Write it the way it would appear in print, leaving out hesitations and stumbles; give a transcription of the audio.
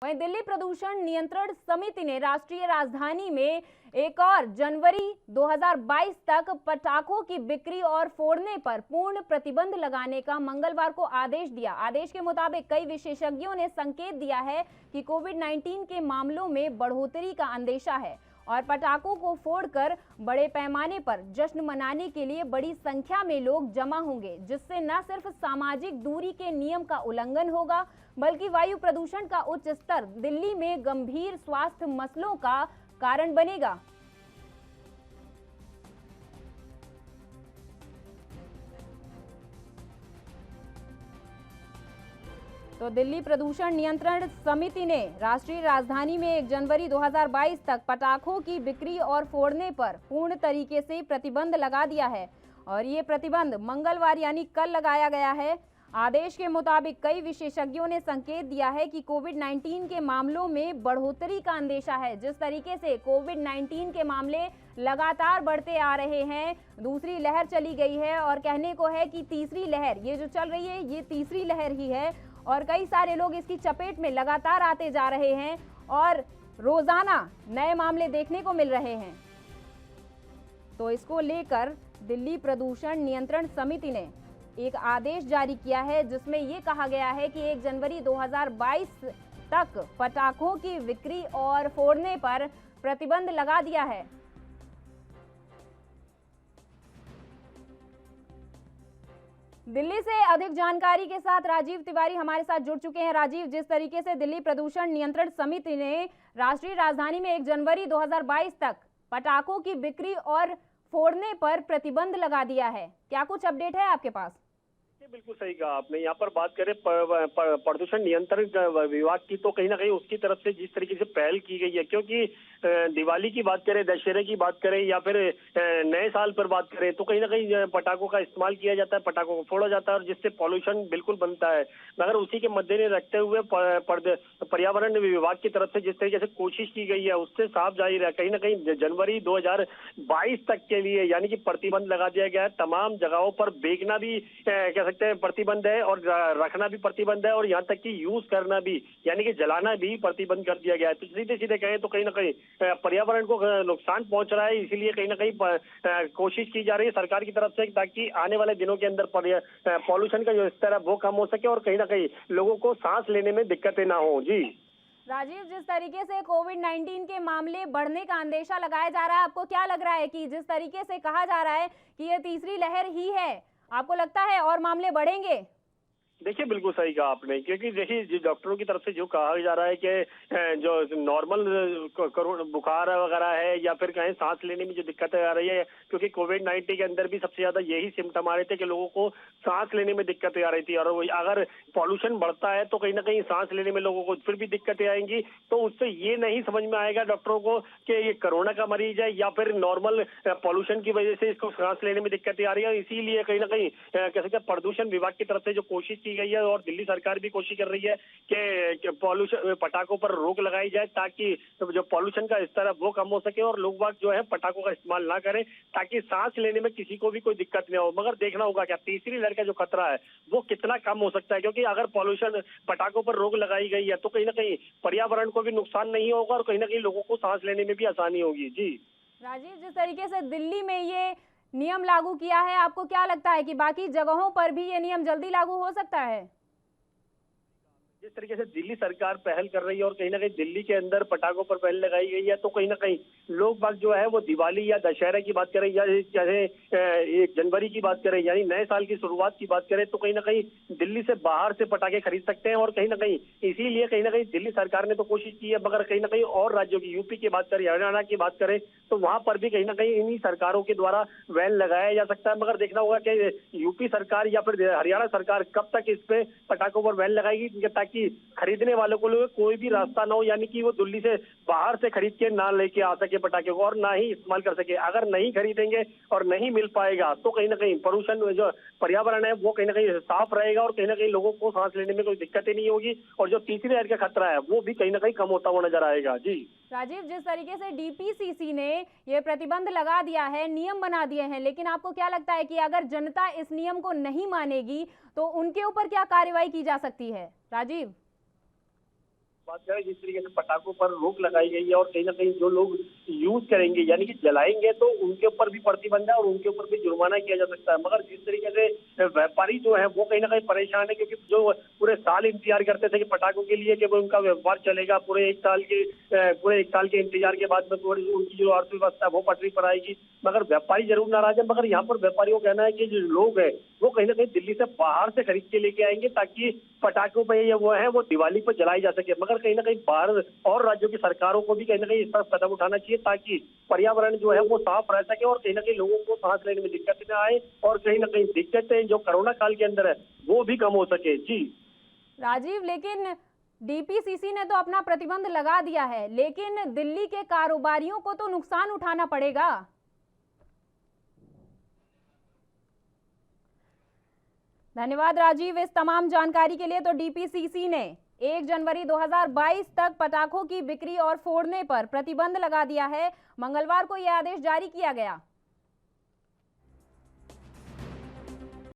वहीं दिल्ली प्रदूषण नियंत्रण समिति ने राष्ट्रीय राजधानी में एक और जनवरी 2022 तक पटाखों की बिक्री और फोड़ने पर पूर्ण प्रतिबंध लगाने का मंगलवार को आदेश दिया। आदेश के मुताबिक कई विशेषज्ञों ने संकेत दिया है कि कोविड-19 के मामलों में बढ़ोतरी का अंदेशा है और पटाखों को फोड़कर बड़े पैमाने पर जश्न मनाने के लिए बड़ी संख्या में लोग जमा होंगे, जिससे न सिर्फ सामाजिक दूरी के नियम का उल्लंघन होगा बल्कि वायु प्रदूषण का उच्च स्तर दिल्ली में गंभीर स्वास्थ्य मसलों का कारण बनेगा। तो दिल्ली प्रदूषण नियंत्रण समिति ने राष्ट्रीय राजधानी में 1 जनवरी 2022 तक पटाखों की बिक्री और फोड़ने पर पूर्ण तरीके से प्रतिबंध लगा दिया है और ये प्रतिबंध मंगलवार यानी कल लगाया गया है। आदेश के मुताबिक कई विशेषज्ञों ने संकेत दिया है कि कोविड-19 के मामलों में बढ़ोतरी का अंदेशा है। जिस तरीके से कोविड-19 के मामले लगातार बढ़ते आ रहे हैं, दूसरी लहर चली गई है और कहने को है कि तीसरी लहर ये जो चल रही है ये तीसरी लहर ही है और कई सारे लोग इसकी चपेट में लगातार आते जा रहे हैं और रोजाना नए मामले देखने को मिल रहे हैं। तो इसको लेकर दिल्ली प्रदूषण नियंत्रण समिति ने एक आदेश जारी किया है जिसमें ये कहा गया है कि 1 जनवरी 2022 तक पटाखों की बिक्री और फोड़ने पर प्रतिबंध लगा दिया है। दिल्ली से अधिक जानकारी के साथ राजीव तिवारी हमारे साथ जुड़ चुके हैं। राजीव, जिस तरीके से दिल्ली प्रदूषण नियंत्रण समिति ने राष्ट्रीय राजधानी में 1 जनवरी 2022 तक पटाखों की बिक्री और फोड़ने पर प्रतिबंध लगा दिया है, क्या कुछ अपडेट है आपके पास? बिल्कुल सही कहा आपने। यहाँ पर बात करें प्रदूषण नियंत्रण विभाग की, तो कहीं ना कहीं उसकी तरफ से जिस तरीके से पहल की गई है, क्योंकि दिवाली की बात करें, दशहरे की बात करें या फिर नए साल पर बात करें, तो कहीं ना कहीं पटाखों का इस्तेमाल किया जाता है, पटाखों को फोड़ा जाता है और जिससे पॉल्यूशन बिल्कुल बनता है। मगर उसी के मद्देनजर रखते हुए पर्यावरण विभाग की तरफ से जिस तरीके से कोशिश की गई है उससे साफ जाहिर है कहीं ना कहीं जनवरी 2022 तक के लिए यानी कि प्रतिबंध लगा दिया गया है। तमाम जगहों पर बेचना भी कह सकते हैं प्रतिबंध है और रखना भी प्रतिबंध है और यहाँ तक कि यूज करना भी यानी कि जलाना भी प्रतिबंध कर दिया गया है। तो सीधे सीधे कहें तो कहीं ना कहीं पर्यावरण को नुकसान पहुंच रहा है, इसीलिए कहीं ना कहीं कोशिश की जा रही है सरकार की तरफ से ताकि आने वाले दिनों के अंदर पॉल्यूशन का जो स्तर है वो कम हो सके और कहीं ना कहीं लोगों को सांस लेने में दिक्कतें ना हो। जी राजीव, जिस तरीके से कोविड-19 के मामले बढ़ने का अंदेशा लगाया जा रहा है, आपको क्या लग रहा है कि जिस तरीके से कहा जा रहा है कि ये तीसरी लहर ही है, आपको लगता है और मामले बढ़ेंगे? देखिए बिल्कुल सही कहा आपने, क्योंकि देखिए डॉक्टरों की तरफ से जो कहा जा रहा है कि जो नॉर्मल बुखार वगैरह है या फिर कहें सांस लेने में जो दिक्कतें आ रही है, क्योंकि कोविड-19 के अंदर भी सबसे ज्यादा यही सिम्टम आ रहे थे कि लोगों को सांस लेने में दिक्कतें आ रही थी और अगर पॉल्यूशन बढ़ता है तो कहीं ना कहीं सांस लेने में लोगों को फिर भी दिक्कतें आएंगी। तो उससे ये नहीं समझ में आएगा डॉक्टरों को कि ये कोरोना का मरीज है या फिर नॉर्मल पॉल्यूशन की वजह से इसको सांस लेने में दिक्कतें आ रही है। इसीलिए कहीं ना कहीं कह सकते हैं प्रदूषण विभाग की तरफ से जो कोशिश की गई है और दिल्ली सरकार भी कोशिश कर रही है कि पॉल्यूशन पटाखों पर रोक लगाई जाए ताकि जो पॉल्यूशन का स्तर है वो कम हो सके और लोग बाग जो है पटाखों का इस्तेमाल ना करें ताकि सांस लेने में किसी को भी कोई दिक्कत नहीं हो। मगर देखना होगा क्या तीसरी लहर का जो खतरा है वो कितना कम हो सकता है, क्योंकि अगर पॉल्यूशन पटाखों पर रोक लगाई गई है तो कहीं ना कहीं पर्यावरण को भी नुकसान नहीं होगा और कहीं ना कहीं लोगों को सांस लेने में भी आसानी होगी। जी राजीव, जिस तरीके से दिल्ली में ये नियम लागू किया है, आपको क्या लगता है कि बाकी जगहों पर भी ये नियम जल्दी लागू हो सकता है? जिस तरीके से दिल्ली सरकार पहल कर रही है और कहीं ना कहीं दिल्ली के अंदर पटाखों पर पहल लगाई गई है तो कहीं ना कहीं लोग बाग जो है वो दिवाली या दशहरा की बात करें या चाहे 1 जनवरी की बात करें यानी नए साल की शुरुआत की बात करें तो कहीं ना कहीं दिल्ली से बाहर से पटाखे खरीद सकते हैं और कहीं ना कहीं इसीलिए कहीं ना कहीं दिल्ली सरकार ने तो कोशिश की है। मगर कहीं ना कहीं और राज्यों की यूपी की बात करें, हरियाणा की बात करें तो वहां पर भी कहीं ना कहीं इन्हीं सरकारों के द्वारा वैन लगाया जा सकता है। मगर देखना होगा कि यूपी सरकार या फिर हरियाणा सरकार कब तक इस पे पटाखों पर वैन लगाएगी ताकि खरीदने वालों को कोई भी रास्ता ना हो, यानी कि वो दिल्ली से बाहर से खरीद के ना लेके आ सके पटाखे को और ना ही इस्तेमाल कर सके। अगर नहीं खरीदेंगे और नहीं मिल पाएगा तो कहीं ना कहीं प्रदूषण जो पर्यावरण है वो कहीं ना कहीं साफ रहेगा और कहीं ना कहीं लोगों को सांस लेने में कोई दिक्कत ही नहीं होगी और जो तीसरी लहर का खतरा है वो भी कहीं ना कहीं कम होता हुआ नजर आएगा। जी राजीव, जिस तरीके से डीपीसीसी ने ये प्रतिबंध लगा दिया है, नियम बना दिए हैं, लेकिन आपको क्या लगता है कि अगर जनता इस नियम को नहीं मानेगी तो उनके ऊपर क्या कार्रवाई की जा सकती है? राजीव बात करें जिस तरीके से पटाखों पर रोक लगाई गई है और कहीं ना कहीं जो लोग यूज करेंगे यानी कि जलाएंगे तो उनके ऊपर भी प्रतिबंध है और उनके ऊपर भी जुर्माना किया जा सकता है। मगर जिस तरीके से व्यापारी जो है वो कहीं ना कहीं परेशान है, क्योंकि जो पूरे साल इंतजार करते थे कि पटाखों के लिए कि वो उनका व्यापार चलेगा, पूरे एक साल के इंतजार के बाद में थोड़ी उनकी जो अर्थव्यवस्था है वो पटरी पर आएगी। मगर व्यापारी जरूर नाराज है, मगर यहाँ पर व्यापारियों का कहना है कि जो लोग हैं वो कहीं ना कहीं दिल्ली से बाहर से खरीद के लेके आएंगे ताकि पटाखों पे वो दिवाली पर जलाई जा सके। मगर कहीं ना कहीं बाहर और राज्यों की सरकारों को भी कहीं ना कहीं इस तरफ कदम उठाना चाहिए ताकि पर्यावरण जो है वो साफ रह सके और कहीं ना कहीं लोगों को सांस लेने में दिक्कत न आए और कहीं ना कहीं दिक्कतें जो कोरोना काल के अंदर है वो भी कम हो सके। जी राजीव, लेकिन डीपीसीसी ने तो अपना प्रतिबंध लगा दिया है, लेकिन दिल्ली के कारोबारियों को तो नुकसान उठाना पड़ेगा। धन्यवाद राजीव इस तमाम जानकारी के लिए। तो डीपीसीसी ने 1 जनवरी 2022 तक पटाखों की बिक्री और फोड़ने पर प्रतिबंध लगा दिया है। मंगलवार को यह आदेश जारी किया गया।